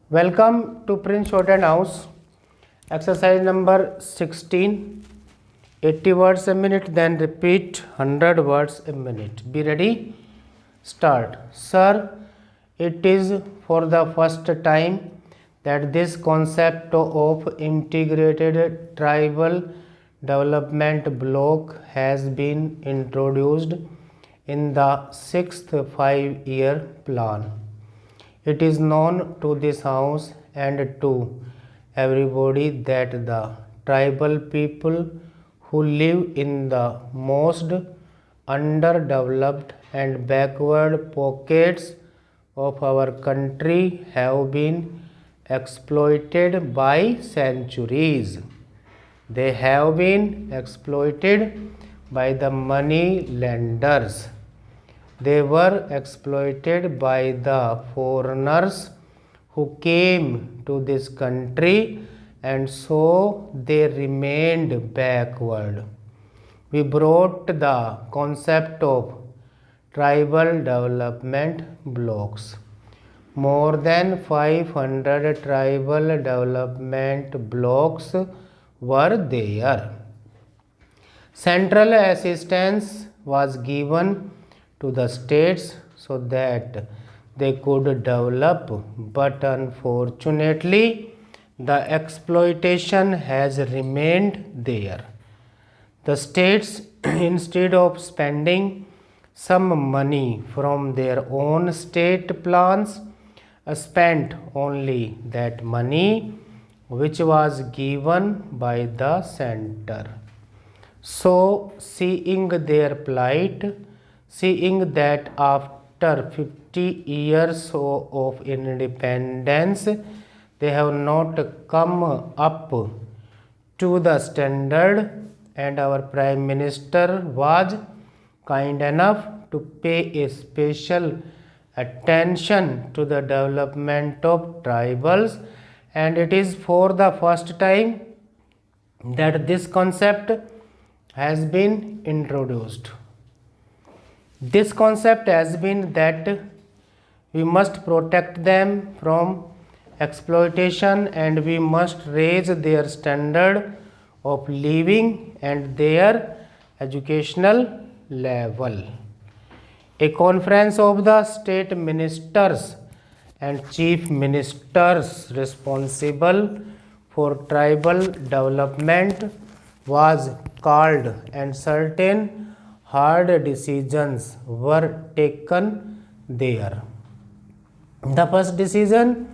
Welcome to Prince Shorthand House. Exercise number 16. 80 words a minute, then repeat 100 words a minute. Be ready? Start. Sir, it is for the first time that this concept of integrated tribal development block has been introduced in the sixth 5-year plan. It is known to this house and to everybody that the tribal people who live in the most underdeveloped and backward pockets of our country have been exploited by centuries. They have been exploited by the money lenders. They were exploited by the foreigners who came to this country, and so they remained backward. We brought the concept of tribal development blocks. More than 500 tribal development blocks were there. Central assistance was given to the states so that they could develop, but unfortunately the exploitation has remained there. The states instead of spending some money from their own state plans spent only that money which was given by the center. So, seeing their plight, seeing that after 50 years of independence, they have not come up to the standard, and our Prime Minister was kind enough to pay a special attention to the development of tribals, and it is for the first time that this concept has been introduced. This concept has been that we must protect them from exploitation and we must raise their standard of living and their educational level. A conference of the state ministers and chief ministers responsible for tribal development was called, and certain hard decisions were taken there. The first decision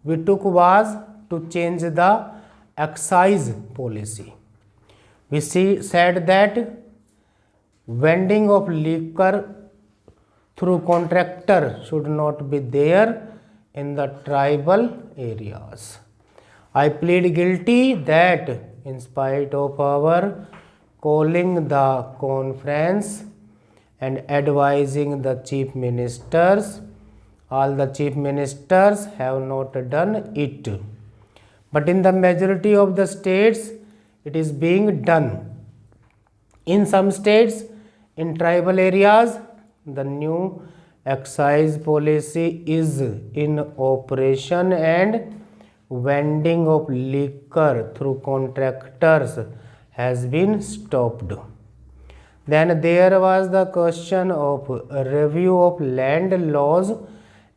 we took was to change the excise policy. We said that vending of liquor through contractor should not be there in the tribal areas. I plead guilty that in spite of our calling the conference and advising the chief ministers, all the chief ministers have not done it. But in the majority of the states, it is being done. In some states, in tribal areas, the new excise policy is in operation and vending of liquor through contractors has been stopped. Then there was the question of review of land laws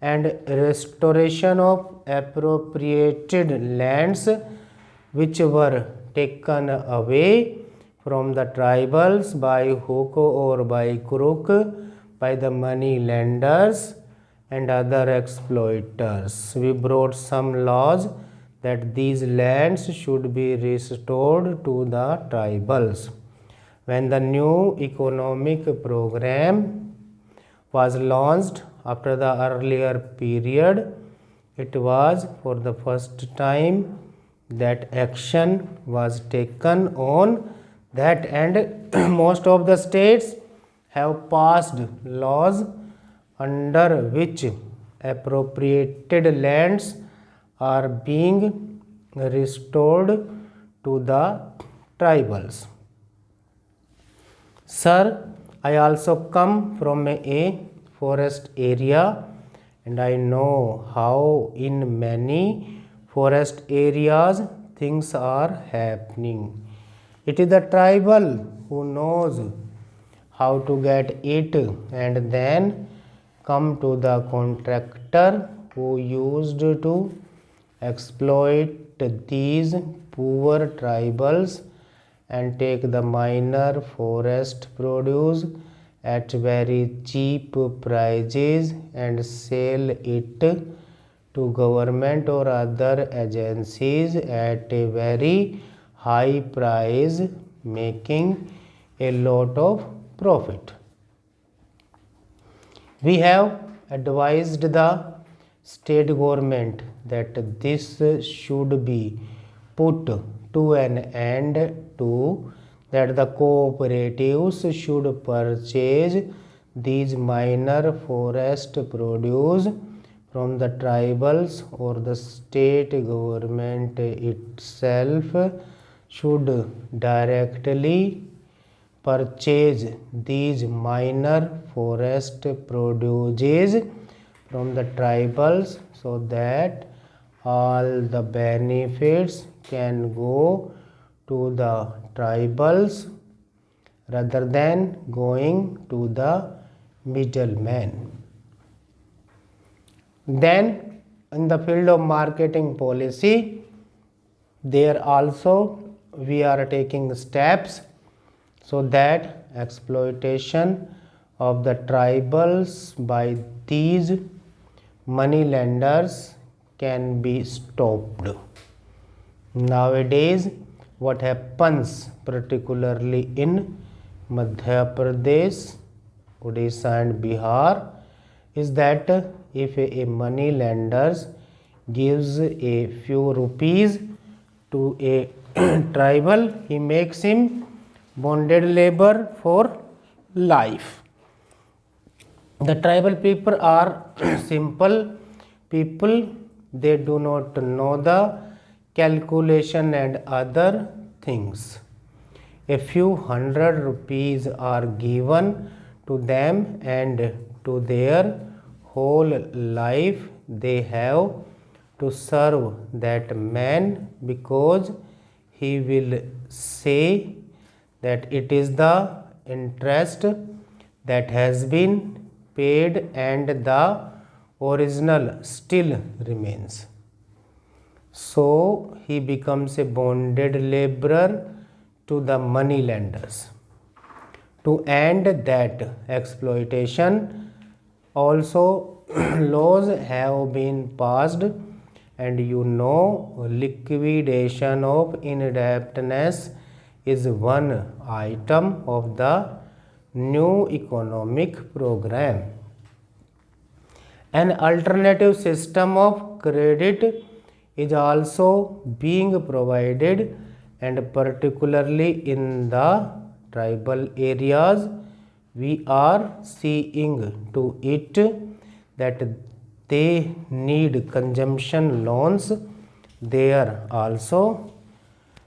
and restoration of appropriated lands which were taken away from the tribals by hook or by crook by the money lenders and other exploiters. We brought some laws that these lands should be restored to the tribals. When the new economic program was launched after the earlier period, it was for the first time that action was taken on that, and most of the states have passed laws under which appropriated lands are being restored to the tribals. Sir, I also come from a forest area and I know how in many forest areas things are happening. It is the tribal who knows how to get it and then come to the contractor who used to exploit these poor tribals and take the minor forest produce at very cheap prices and sell it to government or other agencies at a very high price, making a lot of profit. We have advised the state government that this should be put to an end to, that the cooperatives should purchase these minor forest produce from the tribals, or the state government itself should directly purchase these minor forest produces from the tribals, so that all the benefits can go to the tribals rather than going to the middleman. Then in the field of marketing policy, there also we are taking steps so that exploitation of the tribals by these money lenders can be stopped. Nowadays, what happens particularly in Madhya Pradesh, Odisha and Bihar is that if a money lender gives a few rupees to a tribal, he makes him bonded labor for life. The tribal people are simple people, they do not know the calculation and other things. A few hundred rupees are given to them, and to their whole life they have to serve that man, because he will say that it is the interest that has been paid and the original still remains. So he becomes a bonded laborer to the money lenders. To end that exploitation, also laws have been passed, and liquidation of indebtedness is one item of the new economic program. An alternative system of credit is also being provided, and particularly in the tribal areas, we are seeing to it that they need consumption loans. There also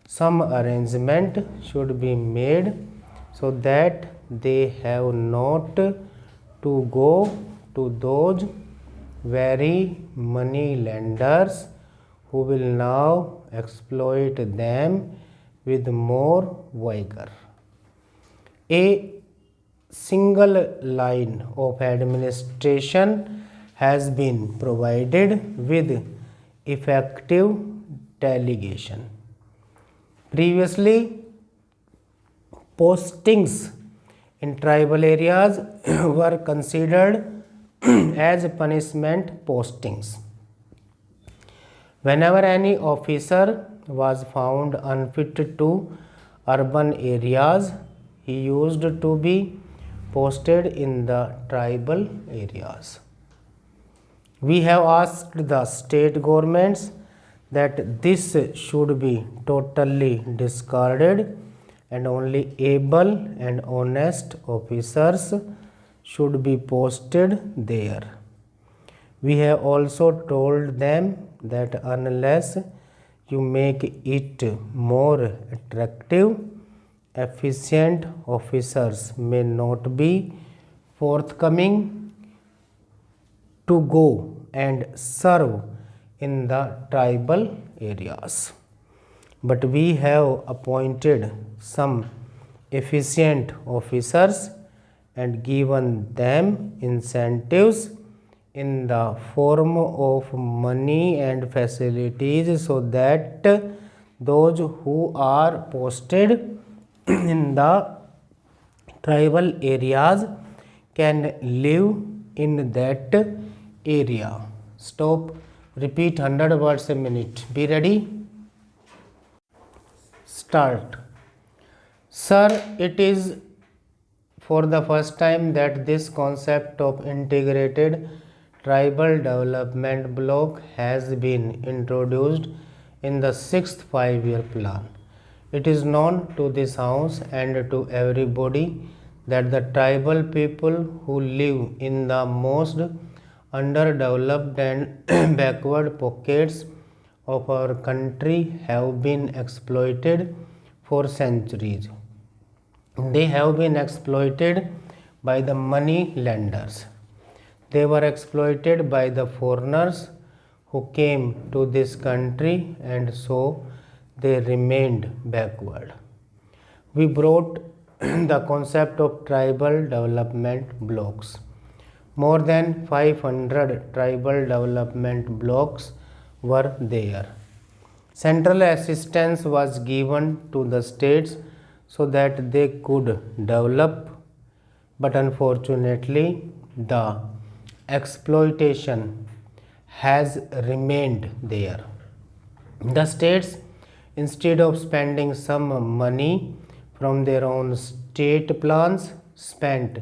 some arrangement should be made so that they have not to go to those very money lenders who will now exploit them with more vigor. A single line of administration has been provided with effective delegation. Previously, postings in tribal areas were considered as punishment postings. Whenever any officer was found unfit to urban areas, he used to be posted in the tribal areas. We have asked the state governments that this should be totally discarded, and only able and honest officers should be posted there. We have also told them that unless you make it more attractive, efficient officers may not be forthcoming. to go and serve in the tribal areas. But we have appointed some efficient officers and given them incentives in the form of money and facilities so that those who are posted in the tribal areas can live in that area. Stop. Repeat 100 words a minute. Be ready. Start. Sir, it is for the first time that this concept of integrated tribal development block has been introduced in the 6th 5-year plan. It is known to this house and to everybody that the tribal people who live in the most underdeveloped and backward pockets of our country have been exploited for centuries. They have been exploited by the money lenders. They were exploited by the foreigners who came to this country, and so they remained backward. We brought the concept of tribal development blocks. More than 500 tribal development blocks were there. Central assistance was given to the states so that they could develop, but unfortunately, the exploitation has remained there. The states, instead of spending some money from their own state plans, spent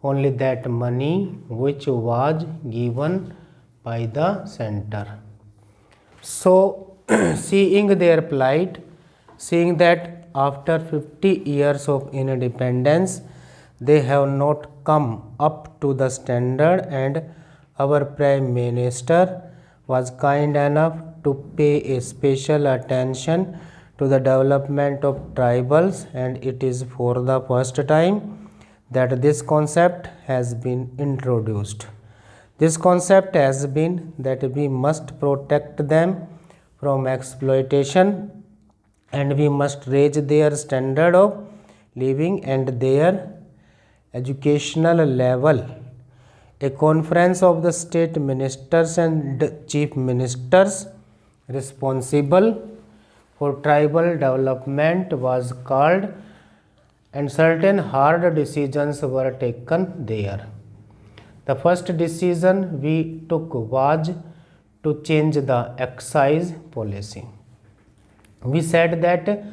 only that money which was given by the center. So, seeing their plight, seeing that after 50 years of independence, they have not come up to the standard, and our Prime Minister was kind enough to pay a special attention to the development of tribals, and it is for the first time that this concept has been introduced. This concept has been that we must protect them from exploitation, and we must raise their standard of living and their educational level. A conference of the state ministers and chief ministers responsible for tribal development was called, and certain hard decisions were taken there. The first decision we took was to change the excise policy. We said that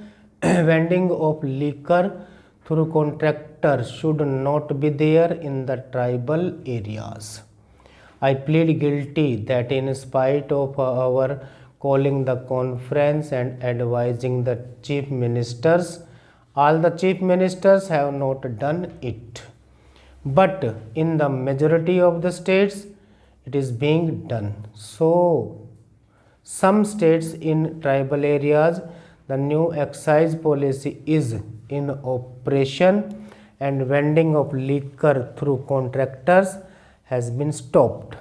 vending of liquor through contractors should not be there in the tribal areas. I plead guilty that in spite of our calling the conference and advising the chief ministers, all the chief ministers have not done it. But in the majority of the states, it is being done. So, some states in tribal areas, the new excise policy is in operation, and vending of liquor through contractors has been stopped.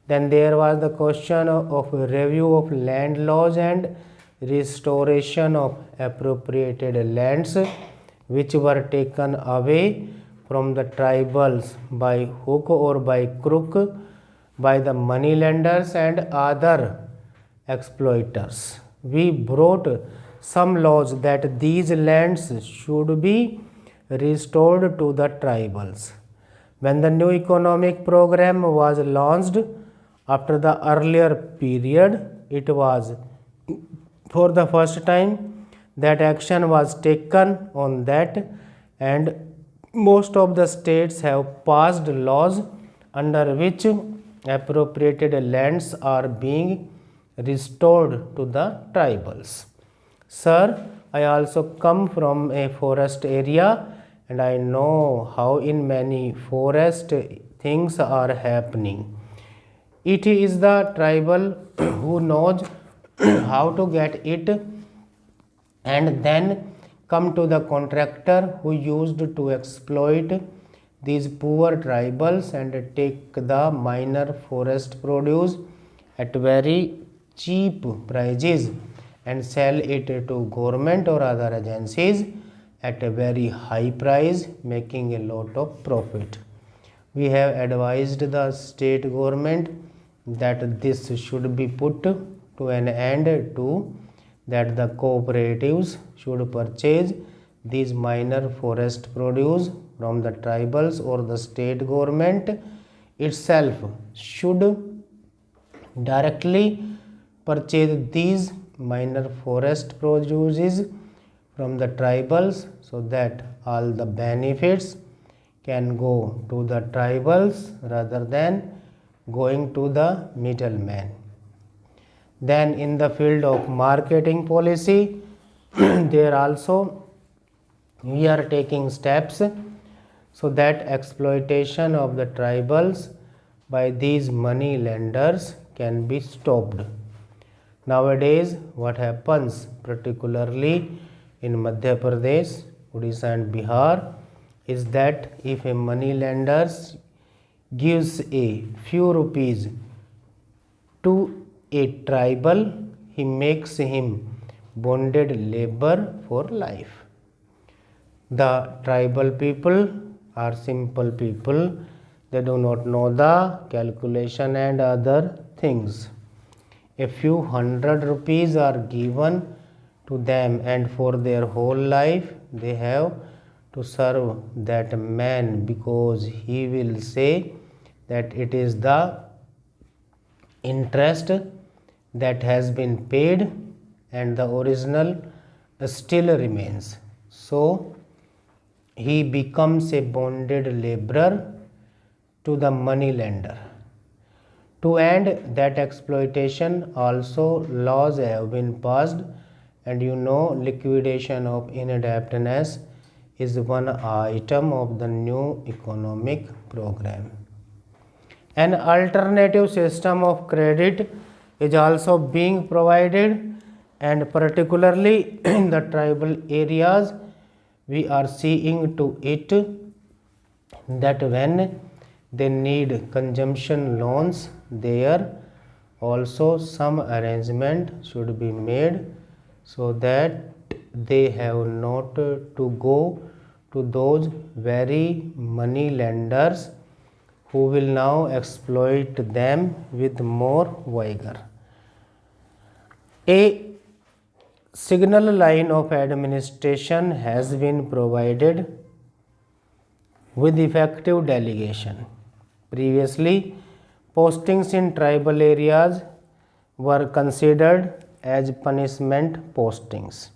Then there was the question of review of land laws and restoration of appropriated lands which were taken away from the tribals by hook or by crook by the money lenders and other exploiters. We brought some laws that these lands should be restored to the tribals. When the new economic program was launched after the earlier period, it was for the first time that action was taken on that, and most of the states have passed laws under which appropriated lands are being restored to the tribals. Sir, I also come from a forest area, and I know how in many forest things are happening. It is the tribal who knows how to get it, and then come to the contractor who used to exploit these poor tribals and take the minor forest produce at very cheap prices and sell it to government or other agencies at a very high price, making a lot of profit. We have advised the state government that this should be put to an end to, that the cooperatives should purchase these minor forest produce from the tribals, or the state government itself should directly purchase these minor forest produces from the tribals, so that all the benefits can go to the tribals rather than going to the middleman. Then in the field of marketing policy, there also we are taking steps so that exploitation of the tribals by these money lenders can be stopped. Nowadays, what happens, particularly in Madhya Pradesh, Odisha and Bihar, is that if a money lender gives a few rupees to a tribal, he makes him bonded labor for life. The tribal people are simple people, they do not know the calculation and other things. A few hundred rupees are given to them, and for their whole life they have to serve that man, because he will say that it is the interest that has been paid and the original still remains. So he becomes a bonded laborer to the money lender. To end that exploitation, also laws have been passed, and liquidation of indebtedness is one item of the new economic program. An alternative system of credit is also being provided, and particularly in the tribal areas, we are seeing to it that when they need consumption loans, there also some arrangement should be made so that they have not to go to those very money lenders who will now exploit them with more vigor. A signal line of administration has been provided with effective delegation. Previously, postings in tribal areas were considered as punishment postings.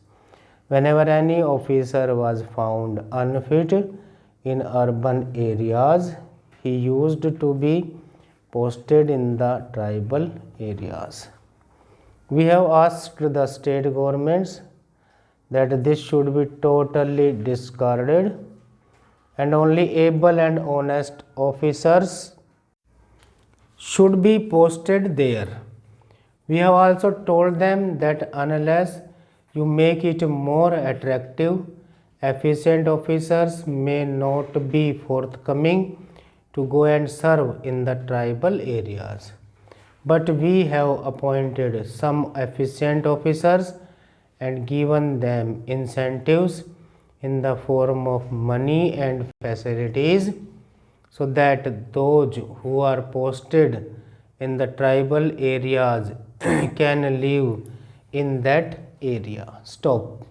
Whenever any officer was found unfit in urban areas, he used to be posted in the tribal areas. We have asked the state governments that this should be totally discarded, and only able and honest officers should be posted there. We have also told them that unless you make it more attractive, efficient officers may not be forthcoming to go and serve in the tribal areas. But we have appointed some efficient officers and given them incentives in the form of money and facilities, so that those who are posted in the tribal areas can live in that area. Stop.